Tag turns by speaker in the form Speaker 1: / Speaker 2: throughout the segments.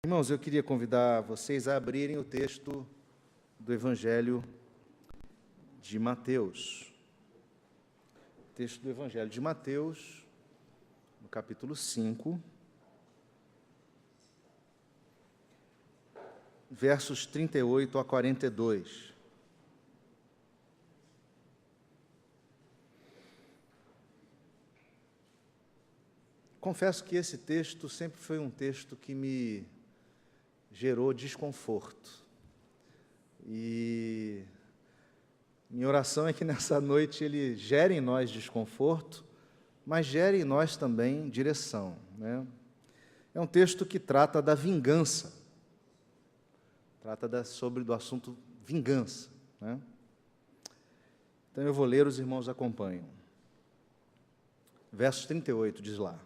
Speaker 1: Irmãos, eu queria convidar vocês a abrirem o texto do Evangelho de Mateus. O texto do Evangelho de Mateus, no capítulo 5, versos 38 a 42. Confesso que esse texto sempre foi um texto que me gerou desconforto. E minha oração é que nessa noite ele gere em nós desconforto, mas gere em nós também direção, né? É um texto que trata da vingança, sobre do assunto vingança, né? Então eu vou ler, os irmãos acompanham. Verso 38 diz lá: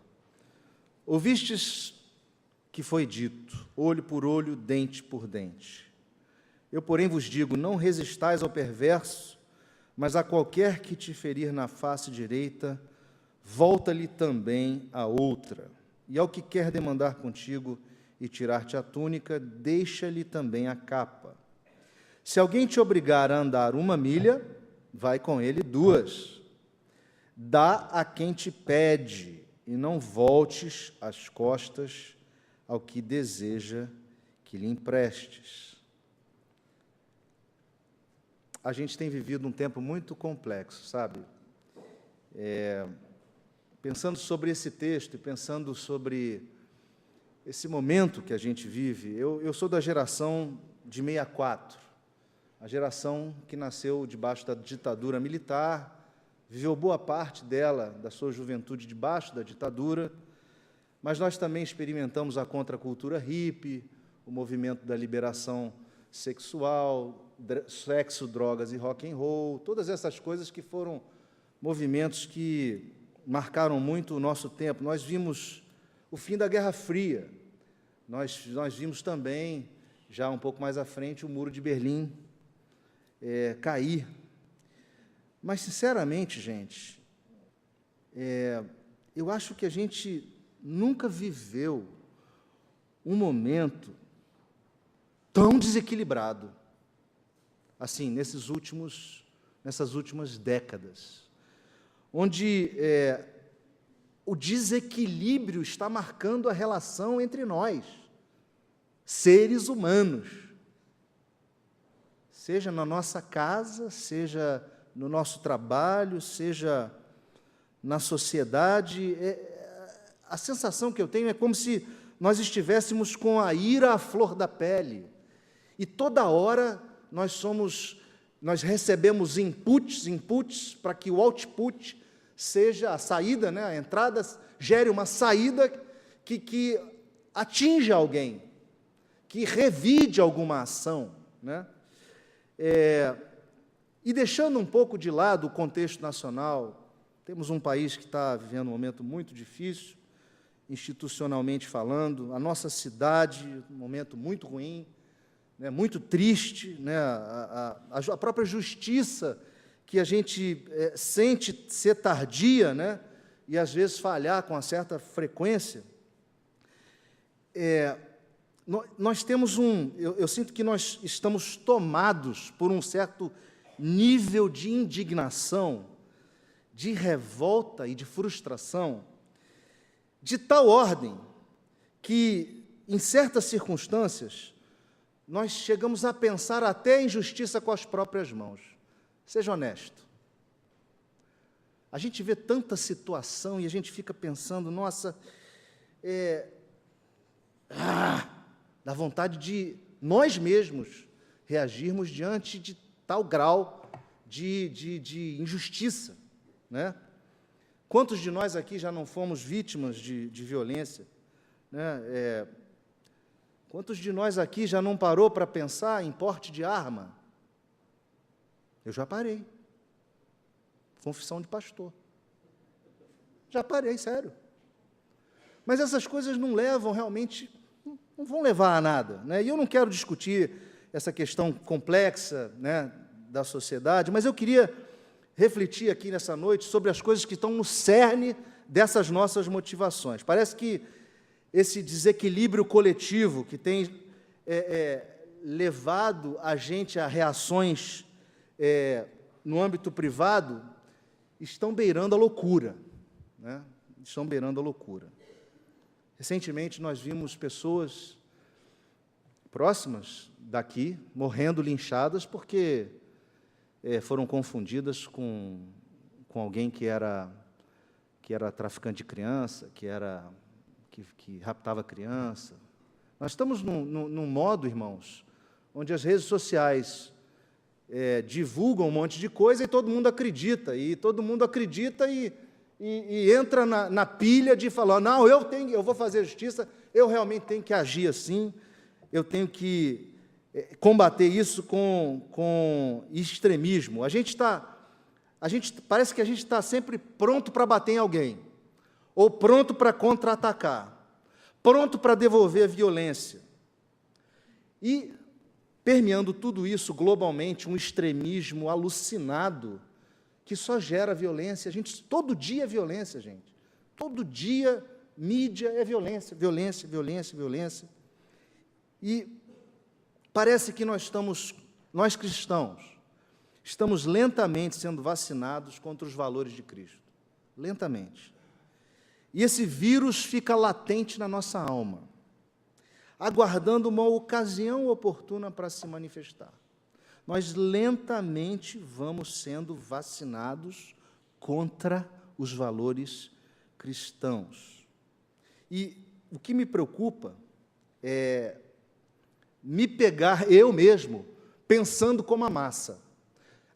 Speaker 1: Ouvistes que foi dito, olho por olho, dente por dente. Eu, porém, vos digo, não resistais ao perverso, mas a qualquer que te ferir na face direita, volta-lhe também a outra. E ao que quer demandar contigo e tirar-te a túnica, deixa-lhe também a capa. Se alguém te obrigar a andar 1 milha, vai com ele 2. Dá a quem te pede, e não voltes as costas ao que deseja que lhe emprestes. A gente tem vivido um tempo muito complexo, sabe? Pensando sobre esse texto e pensando sobre esse momento que a gente vive, eu sou da geração de 64, a geração que nasceu debaixo da ditadura militar, viveu boa parte dela, da sua juventude, debaixo da ditadura, mas nós também experimentamos a contracultura hippie, o movimento da liberação sexual, sexo, drogas e rock and roll, todas essas coisas que foram movimentos que marcaram muito o nosso tempo. Nós vimos o fim da Guerra Fria, nós vimos também, já um pouco mais à frente, o Muro de Berlim cair. Mas, sinceramente, gente, eu acho que a gente nunca viveu um momento tão desequilibrado assim nessas últimas décadas, onde o desequilíbrio está marcando a relação entre nós, seres humanos, seja na nossa casa, seja no nosso trabalho, seja na sociedade. A sensação que eu tenho é como se nós estivéssemos com a ira à flor da pele, e toda hora nós recebemos inputs para que o output seja a saída, né, a entrada, gere uma saída que atinja alguém, que revide alguma ação, né? E deixando um pouco de lado o contexto nacional, temos um país que está vivendo um momento muito difícil, institucionalmente falando, a nossa cidade, um momento muito ruim, né, muito triste, né, a própria justiça, que a gente sente ser tardia, né, e às vezes falhar com uma certa frequência. Nós temos eu sinto que nós estamos tomados por um certo nível de indignação, de revolta e de frustração, de tal ordem que, em certas circunstâncias, nós chegamos a pensar até em justiça com as próprias mãos. Seja honesto. A gente vê tanta situação e a gente fica pensando, nossa, dá vontade de nós mesmos reagirmos diante de tal grau de injustiça, né? Quantos de nós aqui já não fomos vítimas de violência, né? Quantos de nós aqui já não parou para pensar em porte de arma? Eu já parei. Confissão de pastor. Já parei, sério. Mas essas coisas não levam realmente, não vão levar a nada, né? E eu não quero discutir essa questão complexa, né, da sociedade, mas eu queria refletir aqui nessa noite sobre as coisas que estão no cerne dessas nossas motivações. Parece que esse desequilíbrio coletivo que tem levado a gente a reações no âmbito privado, estão beirando a loucura, né? Estão beirando a loucura. Recentemente, nós vimos pessoas próximas daqui morrendo linchadas porque foram confundidas com alguém que era traficante de criança, que raptava criança. Nós estamos num modo, irmãos, onde as redes sociais divulgam um monte de coisa e todo mundo acredita, e entra na pilha de falar, não, eu vou fazer justiça, eu realmente tenho que agir assim, eu tenho que combater isso com extremismo. Parece que a gente está sempre pronto para bater em alguém, ou pronto para contra-atacar, pronto para devolver a violência. E, permeando tudo isso globalmente, um extremismo alucinado, que só gera violência. Todo dia é violência, gente. Todo dia, mídia é violência, violência, violência, violência. E parece que nós cristãos, estamos lentamente sendo vacinados contra os valores de Cristo. Lentamente. E esse vírus fica latente na nossa alma, aguardando uma ocasião oportuna para se manifestar. Nós lentamente vamos sendo vacinados contra os valores cristãos. E o que me preocupa é me pegar eu mesmo pensando como a massa,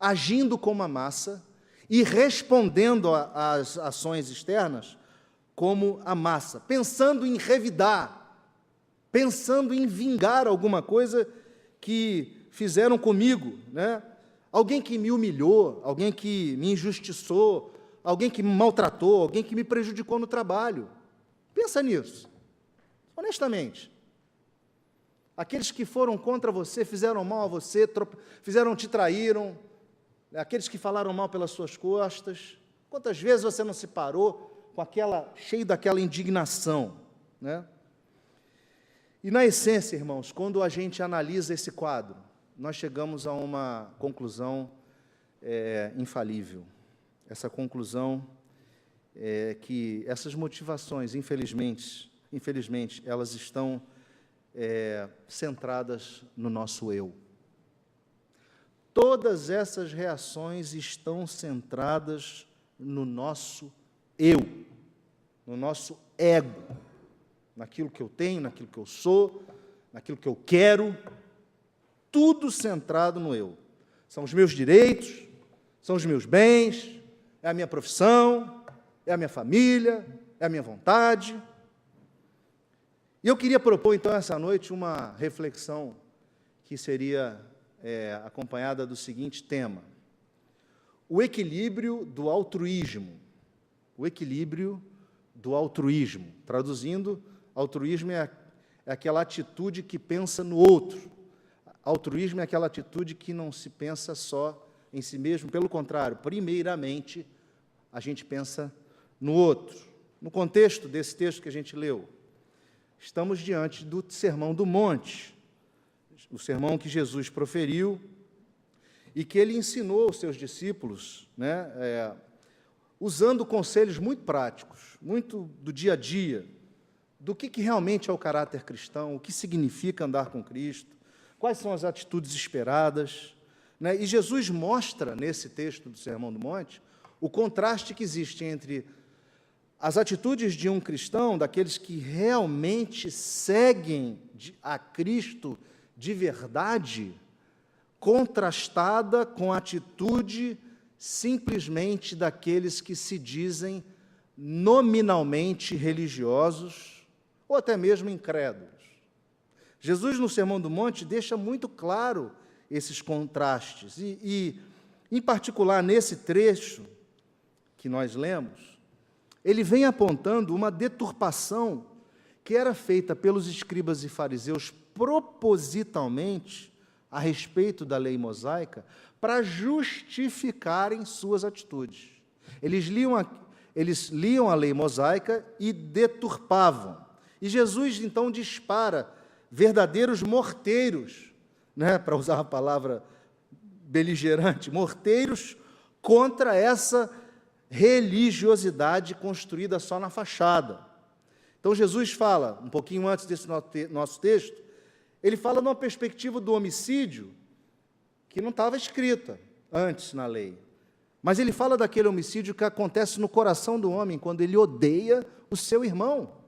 Speaker 1: agindo como a massa e respondendo às ações externas como a massa, pensando em revidar, pensando em vingar alguma coisa que fizeram comigo, né? Alguém que me humilhou, alguém que me injustiçou, alguém que me maltratou, alguém que me prejudicou no trabalho. Pensa nisso, honestamente. Aqueles que foram contra você, fizeram mal a você, te traíram, aqueles que falaram mal pelas suas costas, quantas vezes você não se parou cheio daquela indignação, né? E, na essência, irmãos, quando a gente analisa esse quadro, nós chegamos a uma conclusão infalível. Essa conclusão é que essas motivações, infelizmente, elas estão centradas no nosso eu. Todas essas reações estão centradas no nosso eu, no nosso ego, naquilo que eu tenho, naquilo que eu sou, naquilo que eu quero, tudo centrado no eu. São os meus direitos, são os meus bens, é a minha profissão, é a minha família, é a minha vontade. E eu queria propor, então, essa noite, uma reflexão que seria acompanhada do seguinte tema: o equilíbrio do altruísmo. O equilíbrio do altruísmo. Traduzindo, altruísmo é aquela atitude que pensa no outro. Altruísmo é aquela atitude que não se pensa só em si mesmo, pelo contrário, primeiramente, a gente pensa no outro. No contexto desse texto que a gente leu, estamos diante do Sermão do Monte, o sermão que Jesus proferiu e que ele ensinou aos seus discípulos, né, usando conselhos muito práticos, muito do dia a dia, do que realmente é o caráter cristão, o que significa andar com Cristo, quais são as atitudes esperadas, né? E Jesus mostra, nesse texto do Sermão do Monte, o contraste que existe entre as atitudes de um cristão, daqueles que realmente seguem a Cristo de verdade, contrastada com a atitude simplesmente daqueles que se dizem nominalmente religiosos ou até mesmo incrédulos. Jesus, no Sermão do Monte, deixa muito claro esses contrastes e em particular, nesse trecho que nós lemos, ele vem apontando uma deturpação que era feita pelos escribas e fariseus propositalmente a respeito da lei mosaica para justificarem suas atitudes. Eles liam a lei mosaica e deturpavam. E Jesus, então, dispara verdadeiros morteiros, né, para usar a palavra beligerante, morteiros contra essa religiosidade construída só na fachada. Então, Jesus fala, um pouquinho antes desse nosso texto, ele fala numa perspectiva do homicídio que não estava escrita antes na lei. Mas ele fala daquele homicídio que acontece no coração do homem, quando ele odeia o seu irmão.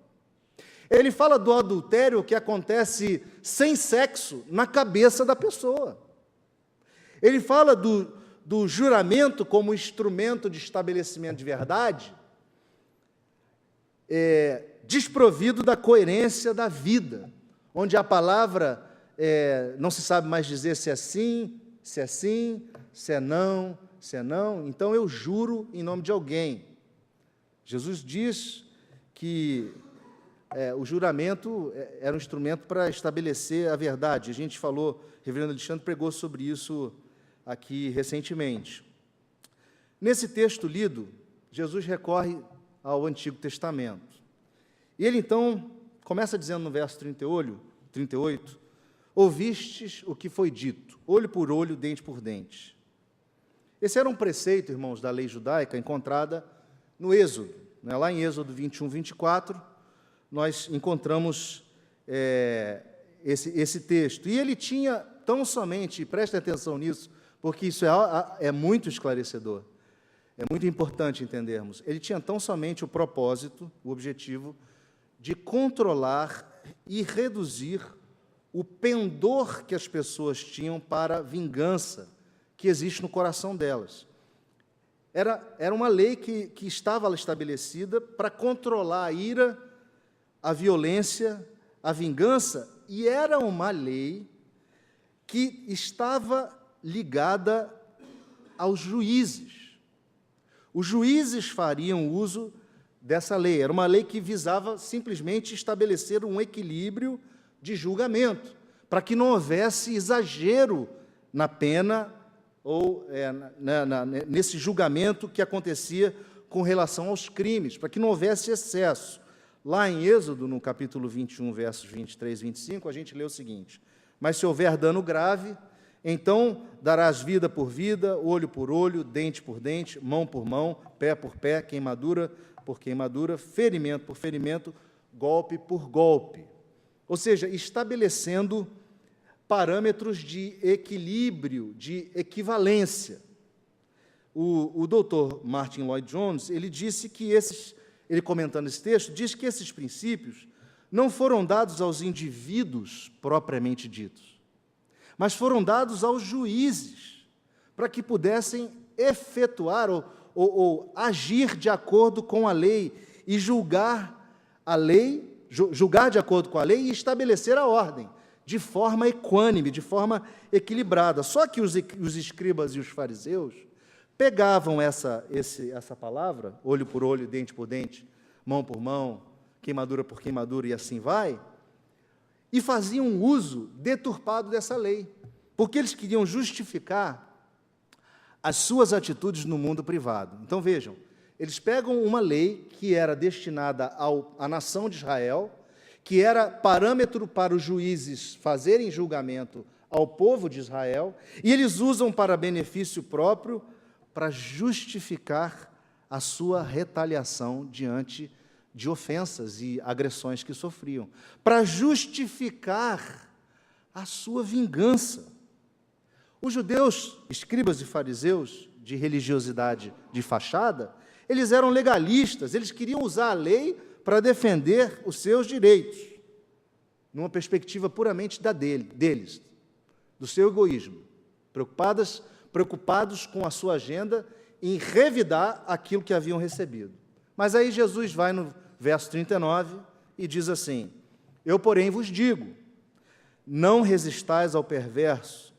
Speaker 1: Ele fala do adultério que acontece sem sexo na cabeça da pessoa. Ele fala do juramento como instrumento de estabelecimento de verdade, desprovido da coerência da vida, onde a palavra não se sabe mais dizer se é sim, se é sim, se é não, se é não. Então eu juro em nome de alguém. Jesus diz que o juramento era um instrumento para estabelecer a verdade. A gente falou, o reverendo Alexandre pregou sobre isso aqui recentemente. Nesse texto lido, Jesus recorre ao Antigo Testamento. E ele, então, começa dizendo no verso 38, ouvistes o que foi dito, olho por olho, dente por dente. Esse era um preceito, irmãos, da lei judaica, encontrada no Êxodo. Né? Lá em Êxodo 21, 24, nós encontramos esse texto. E ele tinha tão somente, preste atenção nisso, porque isso é muito esclarecedor, é muito importante entendermos, ele tinha tão somente o propósito, o objetivo, de controlar e reduzir o pendor que as pessoas tinham para a vingança que existe no coração delas. Era uma lei que estava estabelecida para controlar a ira, a violência, a vingança, e era uma lei que estava ligada aos juízes. Os juízes fariam uso dessa lei. Era uma lei que visava simplesmente estabelecer um equilíbrio de julgamento, para que não houvesse exagero na pena ou nesse julgamento que acontecia com relação aos crimes, para que não houvesse excesso. Lá em Êxodo, no capítulo 21, versos 23 e 25, a gente lê o seguinte: mas se houver dano grave, então darás vida por vida, olho por olho, dente por dente, mão por mão, pé por pé, queimadura por queimadura, ferimento por ferimento, golpe por golpe. Ou seja, estabelecendo parâmetros de equilíbrio, de equivalência. O doutor Martin Lloyd-Jones, ele disse que ele comentando esse texto, diz que esses princípios não foram dados aos indivíduos propriamente ditos, mas foram dados aos juízes, para que pudessem efetuar ou agir de acordo com a lei e julgar de acordo com a lei e estabelecer a ordem, de forma equânime, de forma equilibrada. Só que os escribas e os fariseus pegavam essa palavra, olho por olho, dente por dente, mão por mão, queimadura por queimadura e assim vai, e faziam um uso deturpado dessa lei, porque eles queriam justificar as suas atitudes no mundo privado. Então vejam, eles pegam uma lei que era destinada à nação de Israel, que era parâmetro para os juízes fazerem julgamento ao povo de Israel, e eles usam para benefício próprio, para justificar a sua retaliação diante de ofensas e agressões que sofriam, para justificar a sua vingança. Os judeus, escribas e fariseus, de religiosidade de fachada, eles eram legalistas, eles queriam usar a lei para defender os seus direitos, numa perspectiva puramente deles, do seu egoísmo, preocupados com a sua agenda em revidar aquilo que haviam recebido. Mas aí Jesus vai no verso 39 e diz assim: eu, porém, vos digo, não resistais ao perverso,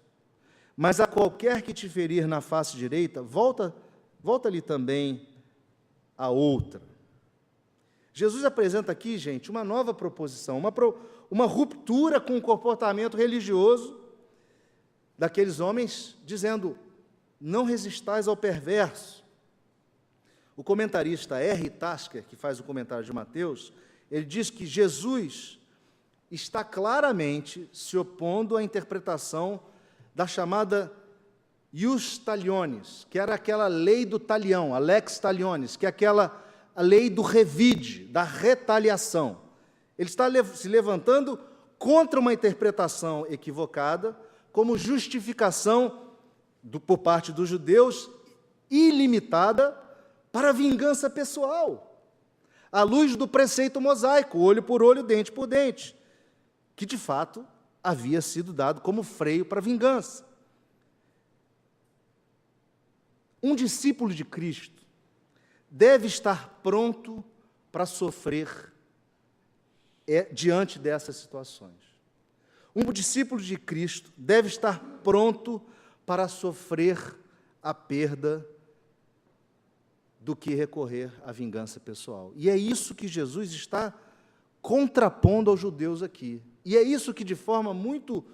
Speaker 1: mas a qualquer que te ferir na face direita, volta-lhe também a outra. Jesus apresenta aqui, gente, uma nova proposição, uma ruptura com o comportamento religioso daqueles homens, dizendo: não resistais ao perverso. O comentarista R. Tasker, que faz o comentário de Mateus, ele diz que Jesus está claramente se opondo à interpretação da chamada ius talionis, que era aquela lei do talião, a lex talionis, que é a lei do revide, da retaliação. Ele está se levantando contra uma interpretação equivocada, como justificação por parte dos judeus ilimitada para a vingança pessoal, à luz do preceito mosaico, olho por olho, dente por dente, que de fato havia sido dado como freio para a vingança. Um discípulo de Cristo deve estar pronto para sofrer diante dessas situações. Um discípulo de Cristo deve estar pronto para sofrer a perda do que recorrer à vingança pessoal. E é isso que Jesus está contrapondo aos judeus aqui. E é isso que, de forma muito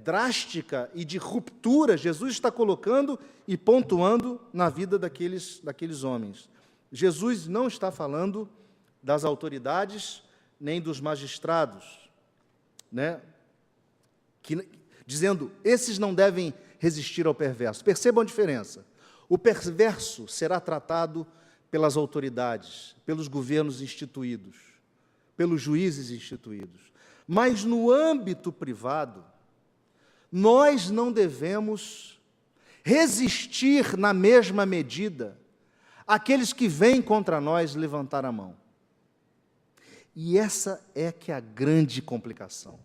Speaker 1: drástica e de ruptura, Jesus está colocando e pontuando na vida daqueles homens. Jesus não está falando das autoridades nem dos magistrados, né? Dizendo, esses não devem resistir ao perverso. Percebam a diferença. O perverso será tratado pelas autoridades, pelos governos instituídos, pelos juízes instituídos. Mas no âmbito privado, nós não devemos resistir na mesma medida àqueles que vêm contra nós levantar a mão. E essa é que é a grande complicação.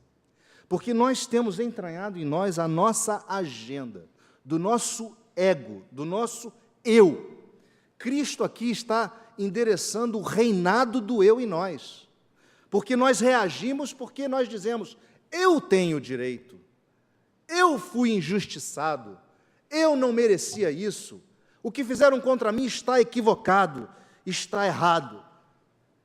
Speaker 1: Porque nós temos entranhado em nós a nossa agenda, do nosso ego, do nosso eu. Cristo aqui está endereçando o reinado do eu em nós. Porque nós reagimos porque nós dizemos, eu tenho direito, eu fui injustiçado, eu não merecia isso, o que fizeram contra mim está equivocado, está errado.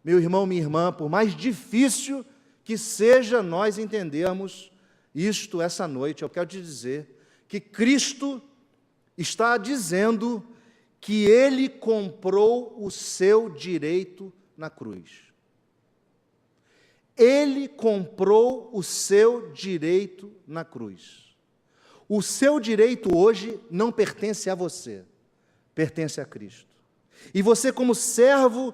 Speaker 1: Meu irmão, minha irmã, por mais difícil que seja nós entendermos isto essa noite, eu quero te dizer que Cristo está dizendo que Ele comprou o seu direito na cruz. Ele comprou o seu direito na cruz. O seu direito hoje não pertence a você, pertence a Cristo. E você, como servo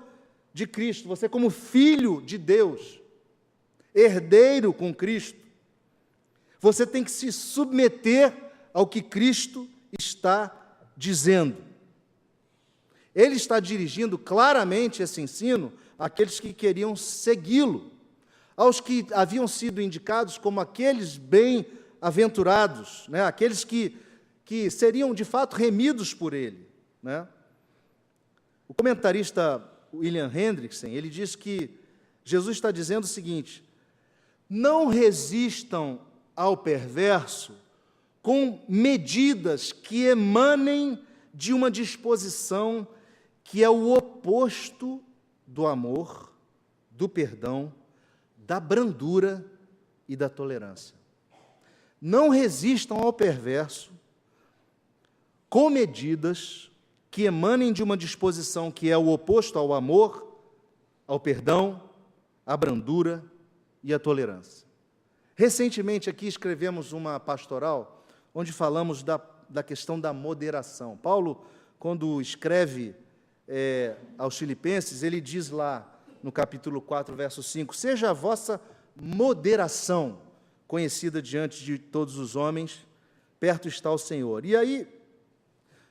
Speaker 1: de Cristo, você, como filho de Deus, herdeiro com Cristo, você tem que se submeter ao que Cristo está dizendo. Ele está dirigindo claramente esse ensino àqueles que queriam segui-lo, aos que haviam sido indicados como aqueles bem-aventurados, né? Aqueles que seriam de fato remidos por ele, né? O comentarista William Hendrickson, ele diz que Jesus está dizendo o seguinte: não resistam ao perverso com medidas que emanem de uma disposição que é o oposto do amor, do perdão, da brandura e da tolerância. Não resistam ao perverso com medidas que emanem de uma disposição que é o oposto ao amor, ao perdão, à brandura e à tolerância. Recentemente aqui escrevemos uma pastoral onde falamos da questão da moderação. Paulo, quando escreve aos Filipenses, ele diz lá no capítulo 4, verso 5, seja a vossa moderação conhecida diante de todos os homens, perto está o Senhor. E aí,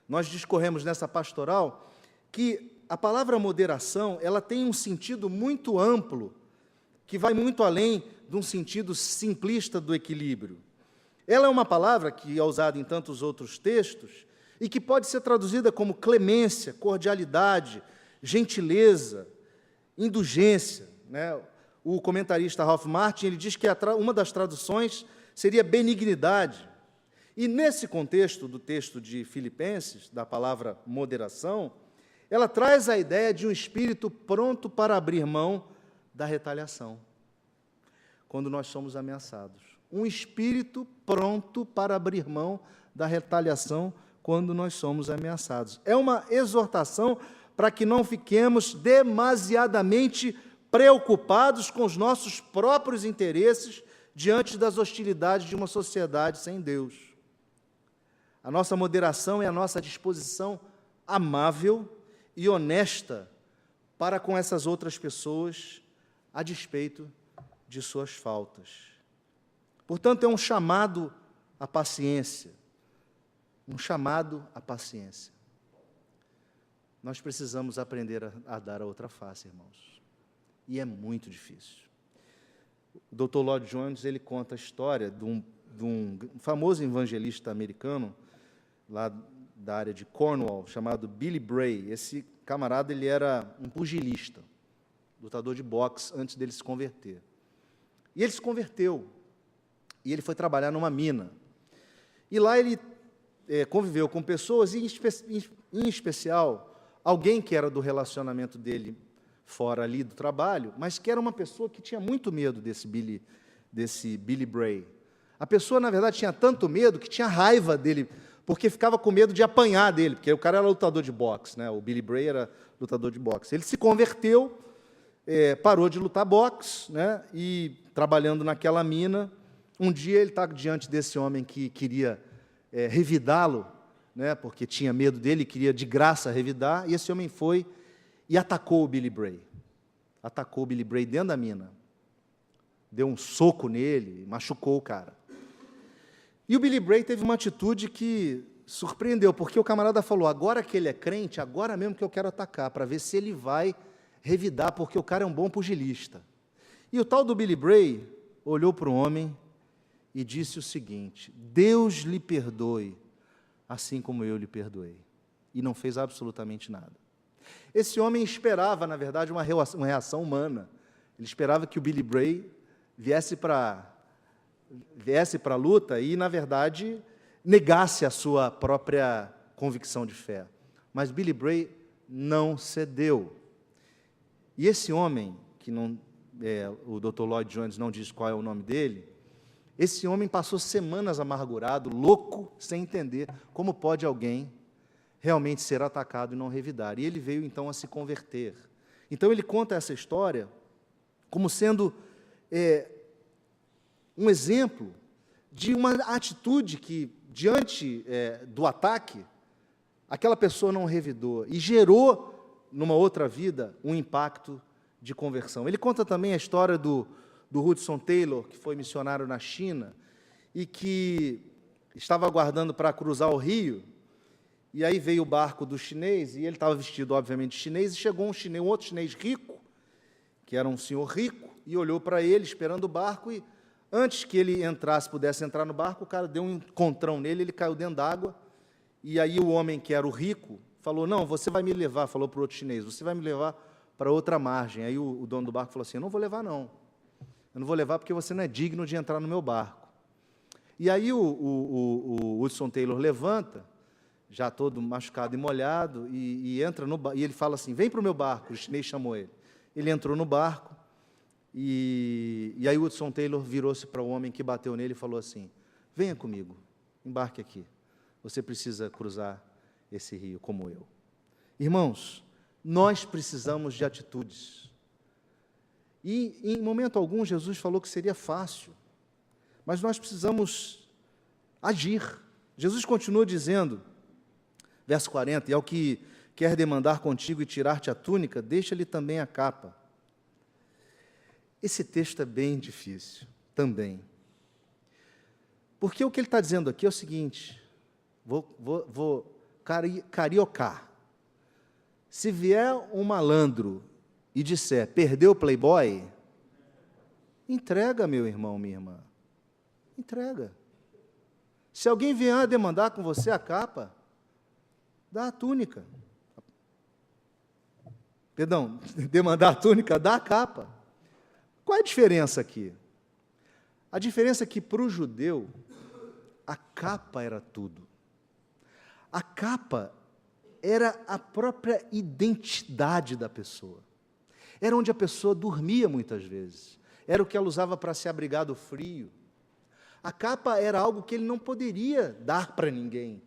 Speaker 1: nós discorremos nessa pastoral que a palavra moderação, ela tem um sentido muito amplo, que vai muito além de um sentido simplista do equilíbrio. Ela é uma palavra que é usada em tantos outros textos e que pode ser traduzida como clemência, cordialidade, gentileza, indulgência, né? O comentarista Ralph Martin, ele diz que uma das traduções seria benignidade. E nesse contexto do texto de Filipenses, da palavra moderação, ela traz a ideia de um espírito pronto para abrir mão da retaliação, quando nós somos ameaçados. Um espírito pronto para abrir mão da retaliação quando nós somos ameaçados. É uma exortação para que não fiquemos demasiadamente preocupados com os nossos próprios interesses diante das hostilidades de uma sociedade sem Deus. A nossa moderação é a nossa disposição amável e honesta para com essas outras pessoas, a despeito de suas faltas. Portanto, é um chamado à paciência. Um chamado à paciência. Nós precisamos aprender a dar a outra face, irmãos. E é muito difícil. O Dr. Lloyd Jones, ele conta a história de um famoso evangelista americano, lá da área de Cornwall, chamado Billy Bray. Esse camarada, ele era um pugilista, lutador de boxe, antes dele se converter. E ele se converteu, e ele foi trabalhar numa mina. E lá ele conviveu com pessoas, e em especial, alguém que era do relacionamento dele fora ali do trabalho, mas que era uma pessoa que tinha muito medo desse Billy Bray. A pessoa, na verdade, tinha tanto medo que tinha raiva dele, porque ficava com medo de apanhar dele, porque o cara era lutador de boxe, né? O Billy Bray era lutador de boxe. Ele se converteu, parou de lutar boxe, né? E trabalhando naquela mina, um dia ele está diante desse homem que queria revidá-lo, né? Porque tinha medo dele, queria de graça revidar, e esse homem foi e atacou o Billy Bray. Atacou o Billy Bray dentro da mina. Deu um soco nele, machucou o cara. E o Billy Bray teve uma atitude que surpreendeu, porque o camarada falou, agora que ele é crente, agora mesmo que eu quero atacar, para ver se ele vai revidar, porque o cara é um bom pugilista. E o tal do Billy Bray olhou para o homem e disse o seguinte, Deus lhe perdoe, assim como eu lhe perdoei. E não fez absolutamente nada. Esse homem esperava, na verdade, uma reação humana. Ele esperava que o Billy Bray viesse para a luta e, na verdade, negasse a sua própria convicção de fé. Mas Billy Bray não cedeu. E esse homem, que não, o Dr. Lloyd Jones não diz qual é o nome dele, esse homem passou semanas amargurado, louco, sem entender como pode alguém realmente ser atacado e não revidar. E ele veio, então, a se converter. Então, ele conta essa história como sendo um exemplo de uma atitude que, diante do ataque, aquela pessoa não revidou e gerou, numa outra vida, um impacto de conversão. Ele conta também a história do Hudson Taylor, que foi missionário na China e que estava aguardando para cruzar o rio, e aí veio o barco do chinês, e ele estava vestido, obviamente, de chinês, e chegou um outro chinês rico, que era um senhor rico, e olhou para ele, esperando o barco, e antes que ele pudesse entrar no barco, o cara deu um encontrão nele, ele caiu dentro d'água, e aí o homem, que era o rico, falou, não, você vai me levar, falou para o outro chinês, você vai me levar para outra margem. Aí o dono do barco falou assim, eu não vou levar, não. Eu não vou levar porque você não é digno de entrar no meu barco. E aí o Hudson Taylor levanta, já todo machucado e molhado, e entra no barco, e ele fala assim, vem para o meu barco, o chinês chamou ele. Ele entrou no barco, e aí o Hudson Taylor virou-se para o homem que bateu nele e falou assim, venha comigo, embarque aqui, você precisa cruzar esse rio como eu. Irmãos, nós precisamos de atitudes. E, em momento algum, Jesus falou que seria fácil, mas nós precisamos agir. Jesus continua dizendo, verso 40, e ao que quer demandar contigo e tirar-te a túnica, deixa-lhe também a capa. Esse texto é bem difícil, também. Porque o que ele está dizendo aqui é o seguinte, vou cariocar. Se vier um malandro e disser, perdeu o Playboy, entrega, meu irmão, minha irmã. Entrega. Se alguém vier demandar com você a capa, dá a túnica. Perdão, demandar a túnica, dá a capa. Qual é a diferença aqui? A diferença é que, para o judeu, a capa era tudo. A capa era a própria identidade da pessoa. Era onde a pessoa dormia muitas vezes. Era o que ela usava para se abrigar do frio. A capa era algo que ele não poderia dar para ninguém,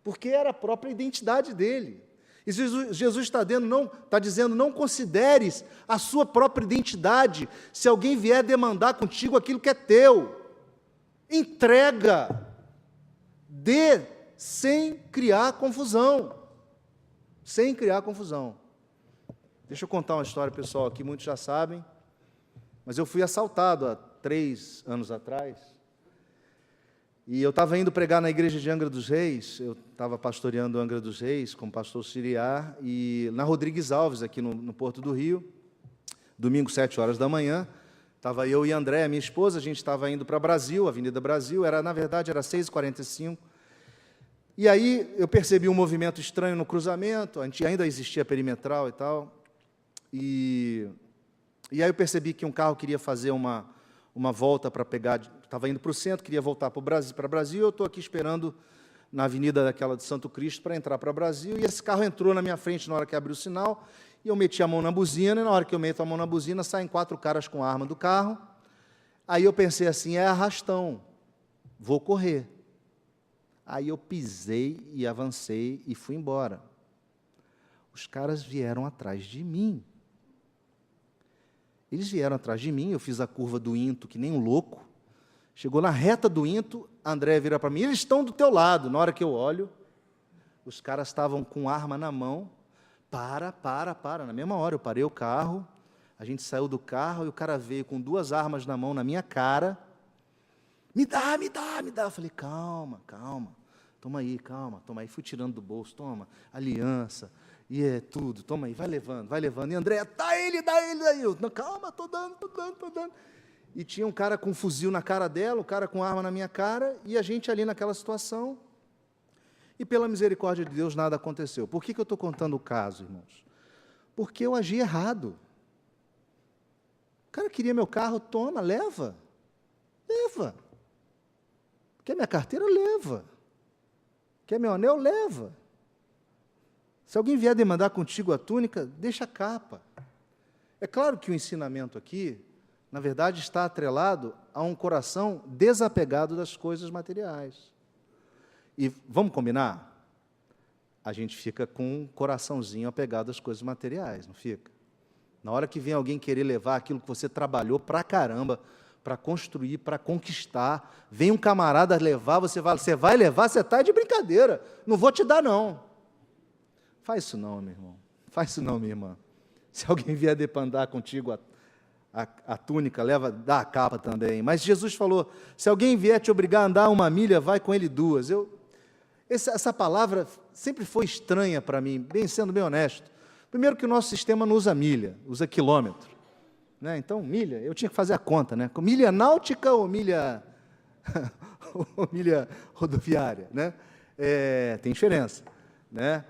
Speaker 1: porque era a própria identidade dele. E Jesus está dizendo, não consideres a sua própria identidade. Se alguém vier demandar contigo aquilo que é teu, entrega, dê, sem criar confusão. Sem criar confusão. Deixa eu contar uma história, pessoal, aqui muitos já sabem, mas eu fui assaltado há 3 anos atrás, e eu estava indo pregar na igreja de Angra dos Reis, eu estava pastoreando Angra dos Reis, com o pastor auxiliar, e na Rodrigues Alves, aqui no Porto do Rio, domingo, 7 horas da manhã, estava eu e André, minha esposa, a gente estava indo para Brasil, Avenida Brasil, na verdade era 6h45, e aí eu percebi um movimento estranho no cruzamento, ainda existia perimetral e tal, e aí eu percebi que um carro queria fazer uma volta para pegar, estava indo para o centro, queria voltar para Brasil, eu estou aqui esperando na avenida daquela de Santo Cristo para entrar para Brasil, e esse carro entrou na minha frente na hora que abriu o sinal, e eu meti a mão na buzina, e na hora que eu meto a mão na buzina, saem 4 caras com a arma do carro. Aí eu pensei assim, é arrastão, vou correr. Aí eu pisei e avancei e fui embora. Os caras vieram atrás de mim. Eles vieram atrás de mim, eu fiz a curva do Into que nem um louco. Chegou na reta do Into, André vira para mim, eles estão do teu lado. Na hora que eu olho, os caras estavam com arma na mão. Para. Na mesma hora, eu parei o carro, a gente saiu do carro e o cara veio com 2 armas na mão na minha cara. Me dá. Eu falei, calma. Toma aí. Fui tirando do bolso, toma, aliança, e é tudo, toma aí, vai levando. E André, dá ele. Eu, não, calma, tô dando. E tinha um cara com um fuzil na cara dela, um cara com arma na minha cara, e a gente ali naquela situação. E pela misericórdia de Deus nada aconteceu. Por que eu estou contando o caso, irmãos? Porque eu agi errado. O cara queria meu carro, toma, leva. Quer minha carteira? Leva. Quer meu anel? Leva. Se alguém vier demandar contigo a túnica, deixa a capa. É claro que o ensinamento aqui, na verdade, está atrelado a um coração desapegado das coisas materiais. E vamos combinar? A gente fica com um coraçãozinho apegado às coisas materiais, não fica? Na hora que vem alguém querer levar aquilo que você trabalhou pra caramba, para construir, para conquistar, vem um camarada levar, você vai levar, você está de brincadeira, não vou te dar não. Faz isso não, meu irmão, faz isso não, minha irmã. Se alguém vier demandar contigo a túnica, dá a capa também. Mas Jesus falou, se alguém vier te obrigar a andar 1 milha, vai com ele 2. Essa palavra sempre foi estranha para mim, sendo bem honesto. Primeiro que o nosso sistema não usa milha, usa quilômetro. Né? Então, milha, eu tinha que fazer a conta, né? Milha náutica ou milha, ou milha rodoviária? Né? Tem diferença. Né?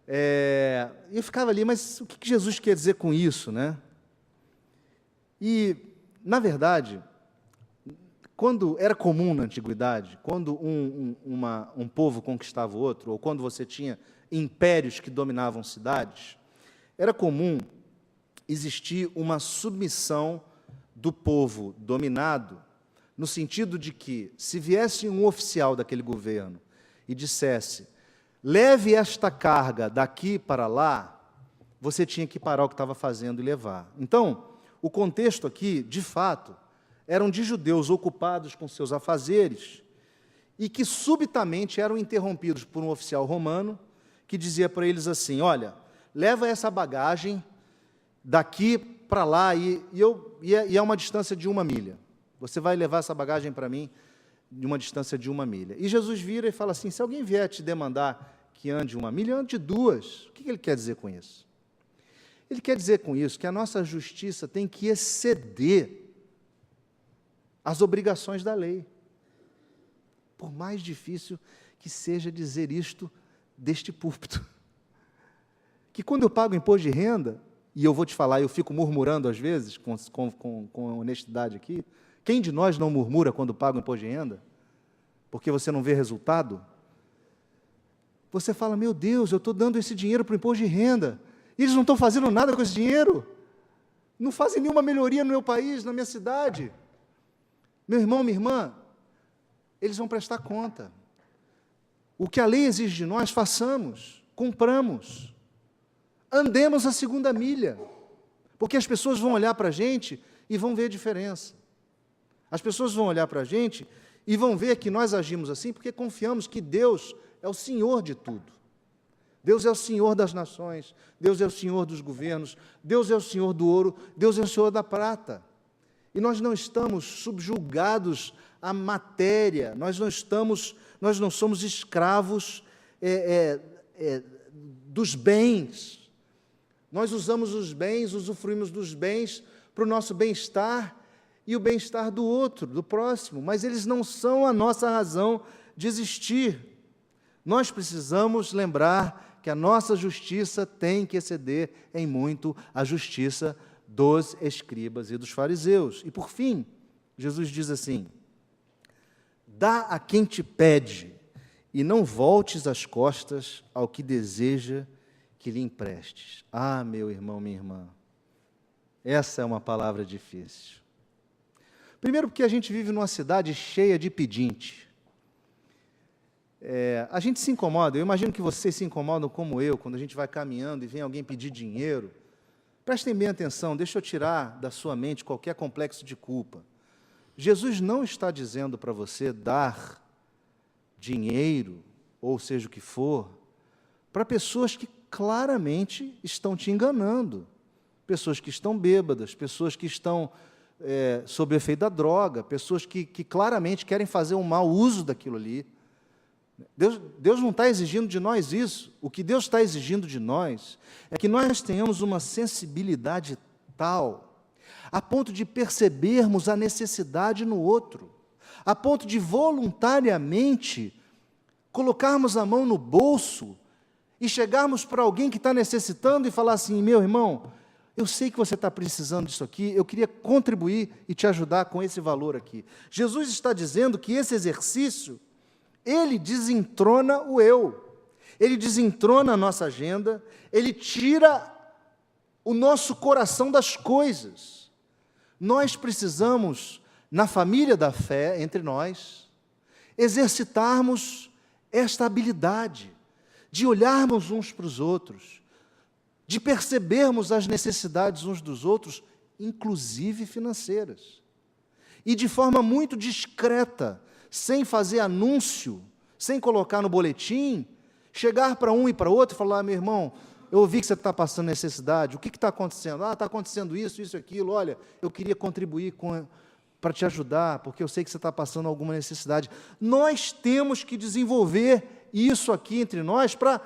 Speaker 1: E eu ficava ali, mas o que Jesus quer dizer com isso? Né? E, na verdade, quando era comum na antiguidade, quando um povo conquistava o outro, ou quando você tinha impérios que dominavam cidades, era comum existir uma submissão do povo dominado, no sentido de que, se viesse um oficial daquele governo e dissesse, leve esta carga daqui para lá, você tinha que parar o que estava fazendo e levar. Então, o contexto aqui, de fato, eram de judeus ocupados com seus afazeres e que subitamente eram interrompidos por um oficial romano que dizia para eles assim, olha, leva essa bagagem daqui para lá e é uma distância de 1 milha. Você vai levar essa bagagem para mim de uma distância de 1 milha. E Jesus vira e fala assim, se alguém vier te demandar que ande 1 milha, ande 2. O que ele quer dizer com isso? Ele quer dizer com isso que a nossa justiça tem que exceder as obrigações da lei. Por mais difícil que seja dizer isto deste púlpito. Que quando eu pago imposto de renda, e eu vou te falar, eu fico murmurando às vezes, com honestidade aqui, quem de nós não murmura quando paga o imposto de renda? Porque você não vê resultado? Você fala, meu Deus, eu estou dando esse dinheiro para o imposto de renda, e eles não estão fazendo nada com esse dinheiro, não fazem nenhuma melhoria no meu país, na minha cidade. Meu irmão, minha irmã, eles vão prestar conta. O que a lei exige de nós, façamos, cumpramos. andemos a segunda milha, porque as pessoas vão olhar para a gente e vão ver a diferença. As pessoas vão olhar para a gente e vão ver que nós agimos assim porque confiamos que Deus é o Senhor de tudo. Deus é o Senhor das nações, Deus é o Senhor dos governos, Deus é o Senhor do ouro, Deus é o Senhor da prata. E nós não estamos subjugados à matéria, nós não somos escravos dos bens. Nós usamos os bens, usufruímos dos bens para o nosso bem-estar e o bem-estar do outro, do próximo, mas eles não são a nossa razão de existir. Nós precisamos lembrar que a nossa justiça tem que exceder em muito a justiça dos escribas e dos fariseus. E por fim, Jesus diz assim: dá a quem te pede, e não voltes as costas ao que deseja que lhe emprestes. Ah, meu irmão, minha irmã, essa é uma palavra difícil. Primeiro porque a gente vive numa cidade cheia de pedinte. A gente se incomoda, eu imagino que vocês se incomodam como eu, quando a gente vai caminhando e vem alguém pedir dinheiro. Prestem bem atenção, deixa eu tirar da sua mente qualquer complexo de culpa. Jesus não está dizendo para você dar dinheiro, ou seja o que for, para pessoas que claramente estão te enganando. Pessoas que estão bêbadas, pessoas que estão sob o efeito da droga, pessoas que claramente querem fazer um mau uso daquilo ali. Deus não está exigindo de nós isso. O que Deus está exigindo de nós é que nós tenhamos uma sensibilidade tal, a ponto de percebermos a necessidade no outro, a ponto de voluntariamente colocarmos a mão no bolso e chegarmos para alguém que está necessitando e falar assim: meu irmão, eu sei que você está precisando disso aqui, eu queria contribuir e te ajudar com esse valor aqui. Jesus está dizendo que esse exercício, ele desentrona o eu, ele desentrona a nossa agenda, ele tira o nosso coração das coisas. Nós precisamos, na família da fé, entre nós, exercitarmos esta habilidade de olharmos uns para os outros, de percebermos as necessidades uns dos outros, inclusive financeiras, e de forma muito discreta, sem fazer anúncio, sem colocar no boletim, chegar para um e para outro e falar: meu irmão, eu ouvi que você está passando necessidade, o que está acontecendo? Está acontecendo isso, isso, aquilo, olha, eu queria contribuir para te ajudar, porque eu sei que você está passando alguma necessidade. Nós temos que desenvolver isso aqui entre nós, para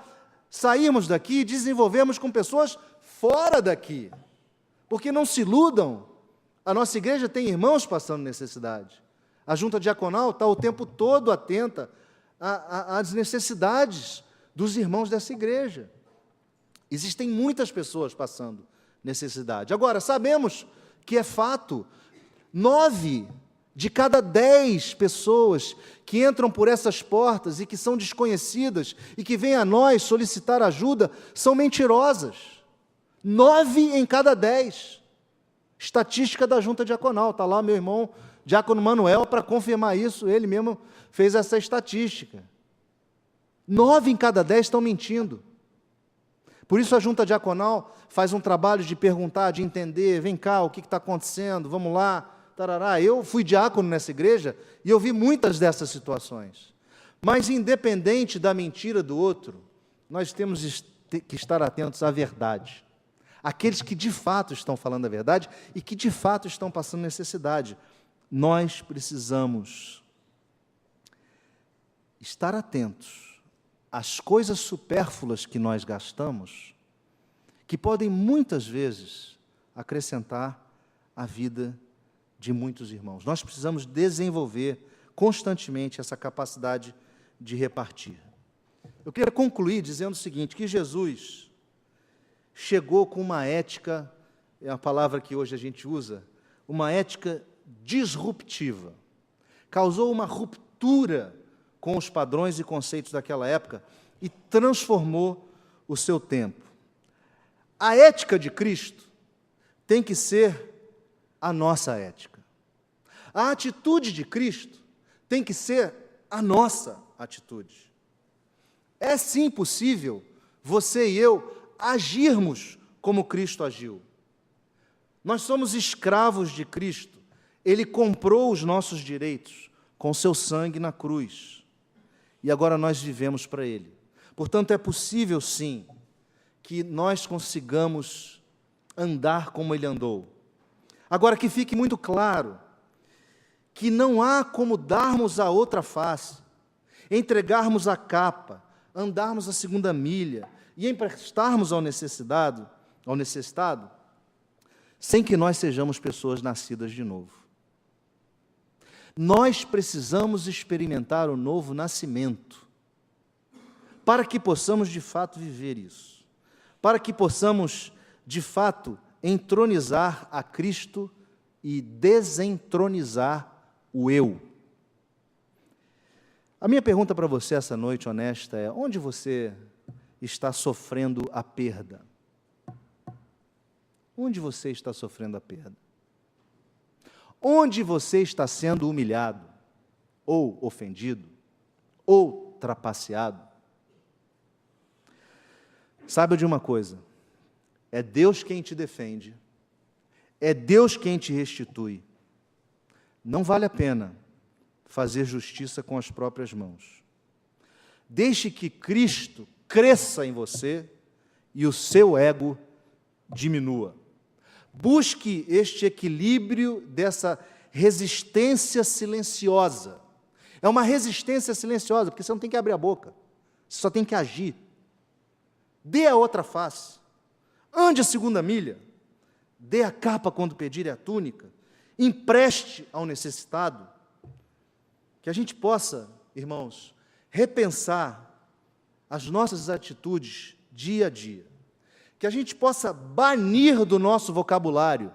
Speaker 1: sairmos daqui e desenvolvermos com pessoas fora daqui, porque não se iludam, a nossa igreja tem irmãos passando necessidade. A junta diaconal está o tempo todo atenta às necessidades dos irmãos dessa igreja. Existem muitas pessoas passando necessidade. Agora, sabemos que é fato, 9 de cada 10 pessoas que entram por essas portas e que são desconhecidas e que vêm a nós solicitar ajuda, são mentirosas. 9 em cada 10. Estatística da junta diaconal, está lá meu irmão Diácono Manuel para confirmar isso, ele mesmo fez essa estatística. 9 em cada 10 estão mentindo. Por isso a junta diaconal faz um trabalho de perguntar, de entender: vem cá, o que está acontecendo, vamos lá, tarará. Eu fui diácono nessa igreja e eu vi muitas dessas situações. Mas independente da mentira do outro, nós temos que estar atentos à verdade. Aqueles que de fato estão falando a verdade e que de fato estão passando necessidade. Nós precisamos estar atentos às coisas supérfluas que nós gastamos, que podem muitas vezes acrescentar a vida de muitos irmãos. Nós precisamos desenvolver constantemente essa capacidade de repartir. Eu queria concluir dizendo o seguinte, que Jesus chegou com uma ética, é a palavra que hoje a gente usa, uma ética disruptiva, causou uma ruptura com os padrões e conceitos daquela época e transformou o seu tempo. A ética de Cristo tem que ser a nossa ética. A atitude de Cristo tem que ser a nossa atitude. É sim possível você e eu agirmos como Cristo agiu. Nós somos escravos de Cristo. Ele comprou os nossos direitos com seu sangue na cruz. E agora nós vivemos para Ele. Portanto, é possível, sim, que nós consigamos andar como Ele andou. Agora, que fique muito claro que não há como darmos a outra face, entregarmos a capa, andarmos a segunda milha e emprestarmos ao necessitado, sem que nós sejamos pessoas nascidas de novo. Nós precisamos experimentar o novo nascimento, para que possamos de fato viver isso, para que possamos de fato entronizar a Cristo e desentronizar o eu. A minha pergunta para você essa noite, honesta, é: onde você está sofrendo a perda? Onde você está sofrendo a perda? Onde você está sendo humilhado, ou ofendido, ou trapaceado? Saiba de uma coisa: é Deus quem te defende, é Deus quem te restitui. Não vale a pena fazer justiça com as próprias mãos. Deixe que Cristo cresça em você e o seu ego diminua. Busque este equilíbrio dessa resistência silenciosa. É uma resistência silenciosa, porque você não tem que abrir a boca, você só tem que agir. Dê a outra face, ande a segunda milha, dê a capa quando pedirem a túnica, empreste ao necessitado. Que a gente possa, irmãos, repensar as nossas atitudes dia a dia. Que a gente possa banir do nosso vocabulário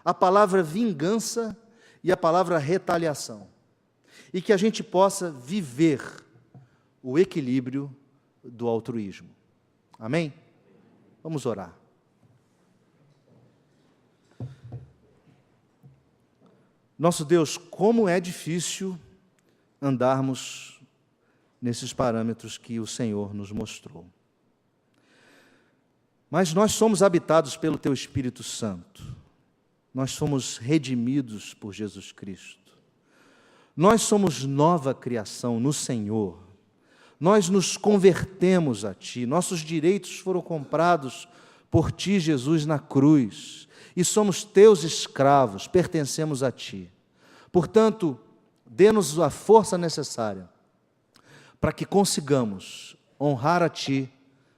Speaker 1: a palavra vingança e a palavra retaliação. E que a gente possa viver o equilíbrio do altruísmo. Amém? Vamos orar. Nosso Deus, como é difícil andarmos nesses parâmetros que o Senhor nos mostrou. Mas nós somos habitados pelo Teu Espírito Santo. Nós somos redimidos por Jesus Cristo. Nós somos nova criação no Senhor. Nós nos convertemos a Ti. Nossos direitos foram comprados por Ti, Jesus, na cruz. E somos Teus escravos, pertencemos a Ti. Portanto, dê-nos a força necessária para que consigamos honrar a Ti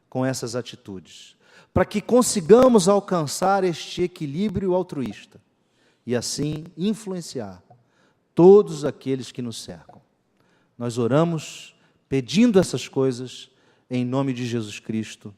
Speaker 1: com essas atitudes, para que consigamos alcançar este equilíbrio altruísta e assim influenciar todos aqueles que nos cercam. Nós oramos pedindo essas coisas em nome de Jesus Cristo.